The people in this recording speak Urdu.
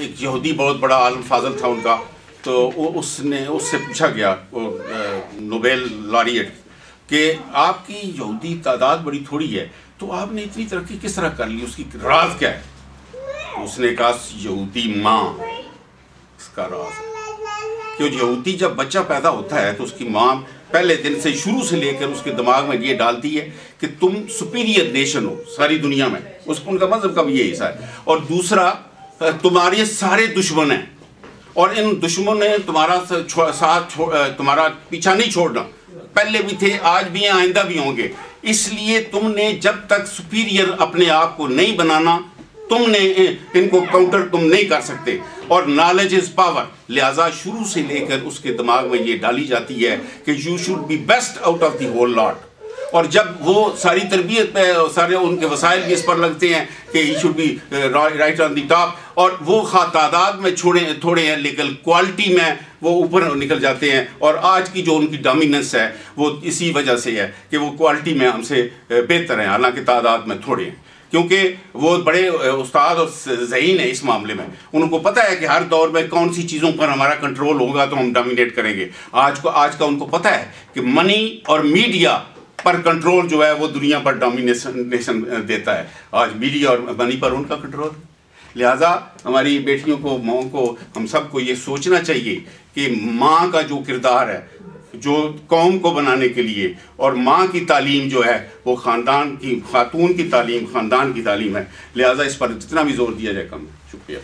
ایک یہودی بہت بڑا عالم فاضل تھا ان کا، تو اس سے پوچھا گیا نوبیل لاریٹ کہ آپ کی یہودی تعداد بڑی تھوڑی ہے تو آپ نے اتنی ترقی کس طرح کر لی، اس کی راز کیا ہے؟ اس نے کہا یہودی ماں اس کا راز ہے، کہ یہودی جب بچہ پیدا ہوتا ہے تو اس کی ماں پہلے دن سے شروع سے لے کر اس کے دماغ میں یہ ڈالتی ہے کہ تم سپیریئر نیشن ہو ساری دنیا میں، ان کا مذہب کا بھی یہی حصہ ہے، اور دوسرا تمہارے سارے دشمن ہیں اور ان دشمنوں نے تمہارا ساتھ تمہارا پیچھا نہیں چھوڑنا، پہلے بھی تھے آج بھی ہیں آئندہ بھی ہوں گے، اس لیے تم نے جب تک سپیریئر اپنے آپ کو نہیں بنانا تم نے ان کو کاؤنٹر تم نہیں کر سکتے، اور نالج از پاور، لہٰذا شروع سے لے کر اس کے دماغ میں یہ ڈالی جاتی ہے کہ you should be best out of the whole lot, اور جب وہ ساری تربیت پہ سارے ان کے وسائل بھی اس پر لگتے ہیں کہ he should be right on the top, اور وہ تعداد میں تھوڑے ہیں لیکن کوالٹی میں وہ اوپر نکل جاتے ہیں، اور آج کی جو ان کی ڈومیننس ہے وہ اسی وجہ سے ہے کہ وہ کوالٹی میں ہم سے بہتر ہیں حالانکہ تعداد میں تھوڑے ہیں، کیونکہ وہ بڑے استاد اور ذہین ہیں اس معاملے میں، ان کو پتہ ہے کہ ہر دور میں کون سی چیزوں پر ہمارا کنٹرول ہوگا تو ہم ڈومینیٹ کریں گے۔ آج کا ان کو پتہ ہے کہ منی اور میڈیا پر کنٹرول جو ہے وہ دنیا پر ڈومینیشن دیتا ہے، آج میڈیا اور منی پر ان کا کنٹرول، لہٰذا ہماری بیٹیوں کو ماؤں کو ہم سب کو یہ سوچنا چاہیے کہ ماں کا جو کردار ہے جو قوم کو بنانے کے لیے، اور ماں کی تعلیم جو ہے وہ خاندان کی خاتون کی تعلیم خاندان کی تعلیم ہے، لہٰذا اس پر جتنا بھی زور دیا جائے کم ہے۔ شکریہ۔